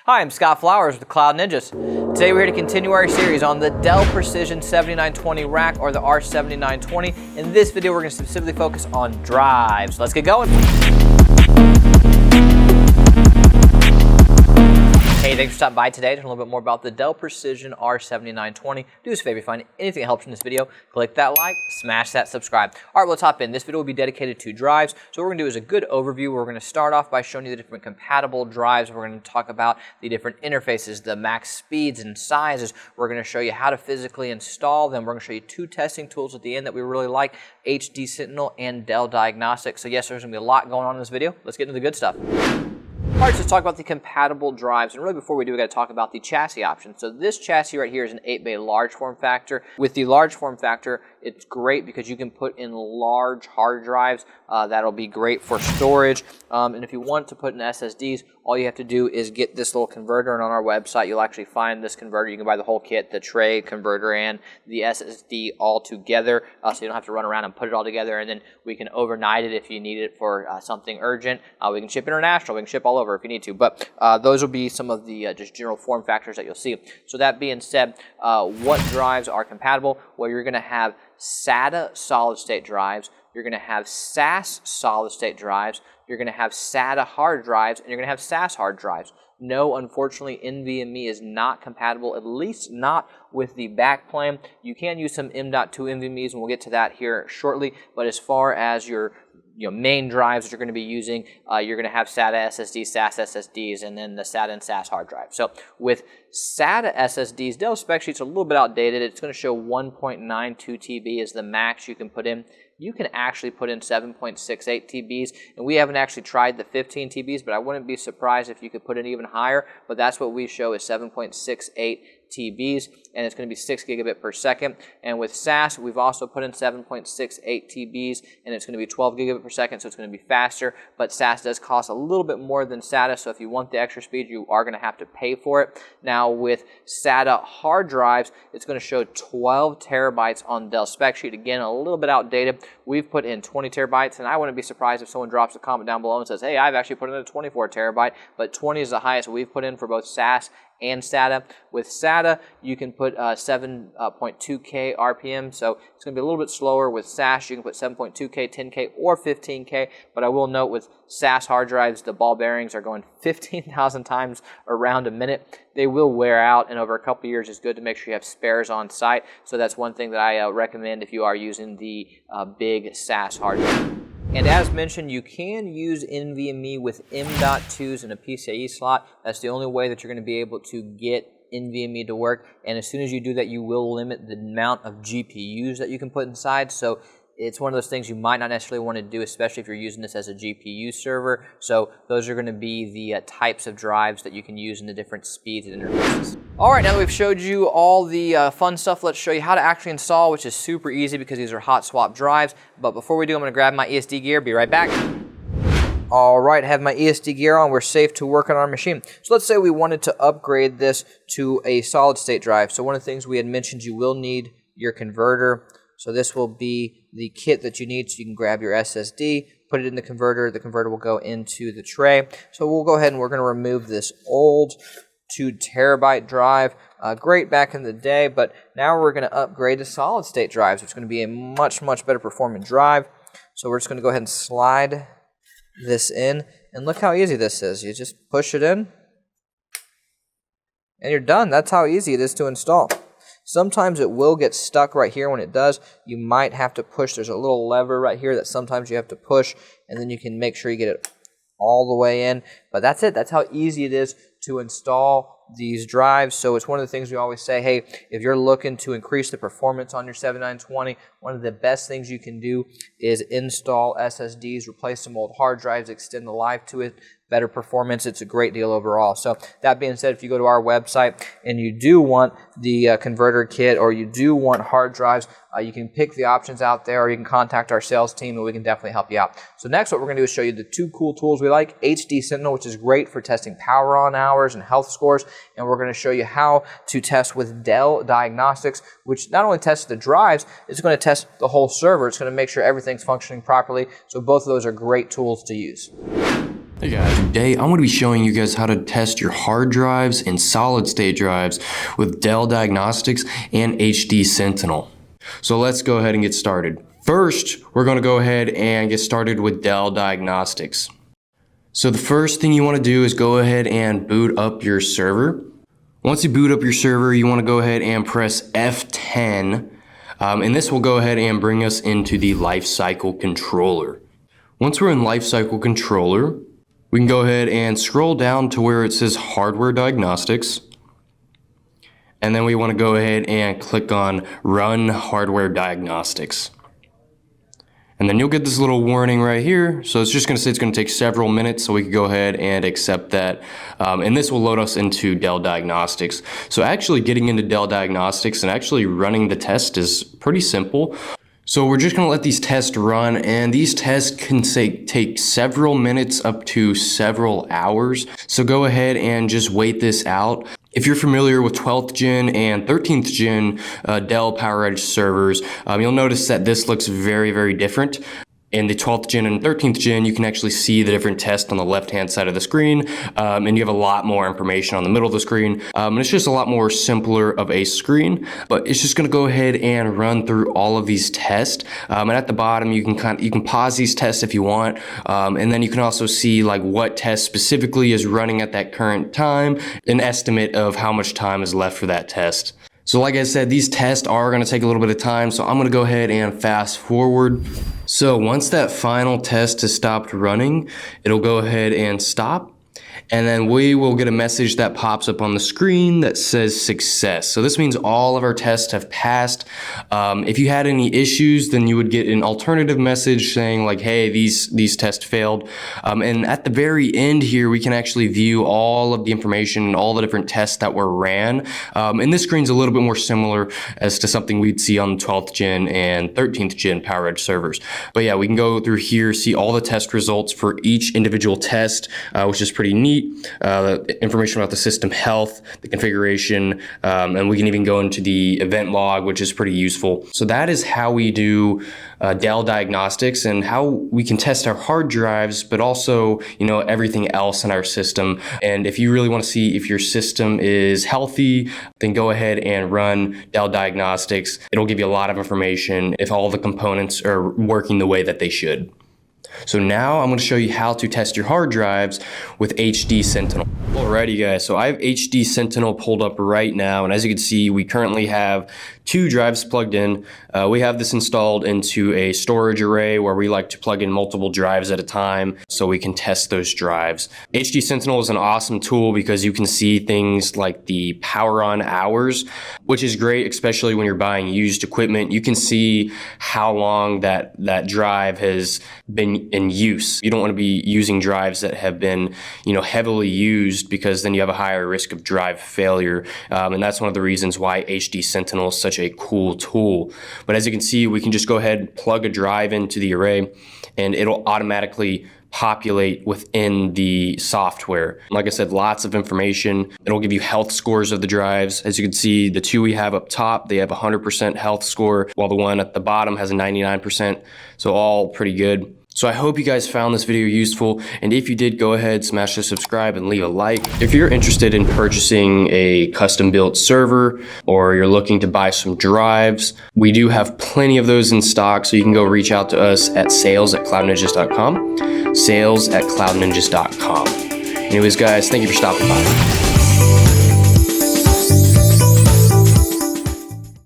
Hi, I'm Scott Flowers with the Cloud Ninjas. Today we're here to continue our series on the Dell Precision 7920 rack, or the R7920. In this video we're going to specifically focus on drives. Let's get going. Hey, thanks for stopping by today to learn a little bit more about the Dell Precision R7920. Do us a favor, if you find anything that helps in this video, click that like, smash that subscribe. All right, let's hop in. This video will be dedicated to drives. So what we're going to do is a good overview. We're going to start off by showing you the different compatible drives. We're going to talk about the different interfaces, the max speeds and sizes. We're going to show you how to physically install them. We're going to show you two testing tools at the end that we really like, HD Sentinel and Dell Diagnostics. So yes, there's going to be a lot going on in this video. Let's get into the good stuff. All right, so let's talk about the compatible drives, and really before we do, we got to talk about the chassis option. So this chassis right here is an 8-bay large form factor. With the large form factor, it's great because you can put in large hard drives. That'll be great for storage. And if you want to put in SSDs, all you have to do is get this little converter, and on our website you'll actually find this converter. You can buy the whole kit, the tray, converter, and the SSD all together, so you don't have to run around and put it all together, and then we can overnight it if you need it for something urgent. We can ship international, we can ship all over if you need to, but those will be some of the just general form factors that you'll see. So that being said, what drives are compatible? Well, you're going to have SATA solid-state drives, you're going to have SAS solid-state drives, you're going to have SATA hard drives, and you're going to have SAS hard drives. No, unfortunately, NVMe is not compatible, at least not with the backplane. You can use some M.2 NVMe's, and we'll get to that here shortly, but as far as your main drives that you're going to be using, you're going to have SATA SSD SAS SSDs, and then the SATA and SAS hard drive. So with SATA SSDs, Dell spec sheet's a little bit outdated. It's going to show 1.92 TB is the max you can put in. You can actually put in 7.68 TBs, and we haven't actually tried the 15 TBs, but I wouldn't be surprised if you could put it even higher, but that's what we show is 7.68 TBs, and it's going to be 6 gigabit per second. And with SAS, we've also put in 7.68 TBs, and it's going to be 12 gigabit per second, so it's going to be faster, but SAS does cost a little bit more than SATA, so if you want the extra speed, you are going to have to pay for it. Now with SATA hard drives, it's going to show 12 terabytes on Dell spec sheet. Again, a little bit outdated. We've put in 20 terabytes, and I wouldn't be surprised if someone drops a comment down below and says, hey, I've actually put in a 24 terabyte, but 20 is the highest we've put in for both SAS and SATA. With SATA, you can put 7.2K RPM, so it's going to be a little bit slower. With SAS, you can put 7.2K, 10K, or 15K, but I will note with SAS hard drives, the ball bearings are going 15,000 times around a minute. They will wear out, and over a couple years, it's good to make sure you have spares on site, so that's one thing that I recommend if you are using the big SAS hard drive. And as mentioned, you can use NVMe with M.2s in a PCIe slot. That's the only way that you're going to be able to get NVMe to work. And as soon as you do that, you will limit the amount of GPUs that you can put inside. So it's one of those things you might not necessarily want to do, especially if you're using this as a GPU server. So those are going to be the types of drives that you can use in the different speeds and interfaces. All right, now that we've showed you all the fun stuff, let's show you how to actually install, which is super easy because these are hot swap drives. But before we do, I'm going to grab my ESD gear. Be right back. All right, I have my ESD gear on. We're safe to work on our machine. So let's say we wanted to upgrade this to a solid state drive. So one of the things we had mentioned, you will need your converter. So this will be the kit that you need, so you can grab your SSD, put it in the converter will go into the tray. So we'll go ahead and we're going to remove this old 2 terabyte drive. Great back in the day, but now we're going to upgrade to solid state drives, which is going to be a much, much better performing drive. So we're just going to go ahead and slide this in, and look how easy this is. You just push it in, and you're done. That's how easy it is to install. Sometimes it will get stuck right here. When it does, you might have to push. There's a little lever right here that sometimes you have to push, and then you can make sure you get it all the way in. But that's it. That's how easy it is to install these drives. So it's one of the things we always say, hey, if you're looking to increase the performance on your 7920, one of the best things you can do is install SSDs, replace some old hard drives, extend the life to it, better performance. It's a great deal overall. So that being said, if you go to our website and you do want the converter kit, or you do want hard drives, you can pick the options out there, or you can contact our sales team and we can definitely help you out. So next what we're going to do is show you the two cool tools we like. HD Sentinel, which is great for testing power on hours and health scores, and we're going to show you how to test with Dell Diagnostics, which not only tests the drives, it's going to test the whole server. It's going to make sure everything's functioning properly. So both of those are great tools to use. Hey guys, today I'm going to be showing you guys how to test your hard drives and solid state drives with Dell Diagnostics and HD Sentinel. So let's go ahead and get started. First, we're going to go ahead and get started with Dell Diagnostics. So the first thing you want to do is go ahead and boot up your server. Once you boot up your server, you want to go ahead and press F10, and this will go ahead and bring us into the lifecycle controller. Once we're in lifecycle controller, we can go ahead and scroll down to where it says Hardware Diagnostics. And then we want to go ahead and click on Run Hardware Diagnostics. And then you'll get this little warning right here. So it's just going to say it's going to take several minutes, so we can go ahead and accept that. And this will load us into Dell Diagnostics. So actually getting into Dell Diagnostics and actually running the test is pretty simple. So we're just going to let these tests run, and these tests can take several minutes up to several hours. So go ahead and just wait this out. If you're familiar with 12th gen and 13th gen Dell PowerEdge servers, you'll notice that this looks very, very different. In the 12th gen and 13th gen, you can actually see the different tests on the left-hand side of the screen, and you have a lot more information on the middle of the screen. And it's just a lot more simpler of a screen, but it's just going to go ahead and run through all of these tests. And at the bottom, you can pause these tests if you want, and then you can also see like what test specifically is running at that current time, an estimate of how much time is left for that test. So like I said, these tests are going to take a little bit of time, so I'm going to go ahead and fast forward. So once that final test has stopped running, it'll go ahead and stop. And then we will get a message that pops up on the screen that says success. So this means all of our tests have passed. If you had any issues, then you would get an alternative message saying like, hey, these tests failed. And at the very end here, we can actually view all of the information and all the different tests that were ran. And this screen's a little bit more similar as to something we'd see on 12th gen and 13th gen PowerEdge servers. But yeah, we can go through here, see all the test results for each individual test, which is pretty neat. Information about the system health, the configuration, and we can even go into the event log, which is pretty useful. So that is how we do Dell Diagnostics and how we can test our hard drives, but also, everything else in our system. And if you really want to see if your system is healthy, then go ahead and run Dell Diagnostics. It'll give you a lot of information if all the components are working the way that they should. So now I'm going to show you how to test your hard drives with HD Sentinel. Alrighty guys, so I have HD Sentinel pulled up right now, and as you can see, we currently have 2 drives plugged in. We have this installed into a storage array where we like to plug in multiple drives at a time so we can test those drives. HD Sentinel is an awesome tool because you can see things like the power on hours, which is great, especially when you're buying used equipment. You can see how long that drive has been in use. You don't want to be using drives that have been, heavily used, because then you have a higher risk of drive failure. And that's one of the reasons why HD Sentinel is such a cool tool. But as you can see, we can just go ahead and plug a drive into the array, and it'll automatically populate within the software. Like I said, lots of information. It'll give you health scores of the drives. As you can see, the 2 we have up top, they have 100% health score, while the one at the bottom has a 99%. So all pretty good. So I hope you guys found this video useful, and if you did, go ahead, smash the subscribe and leave a like. If you're interested in purchasing a custom built server, or you're looking to buy some drives, we do have plenty of those in stock, so you can go reach out to us at sales@cloudninjas.com, sales@cloudninjas.com. Anyways guys, thank you for stopping by.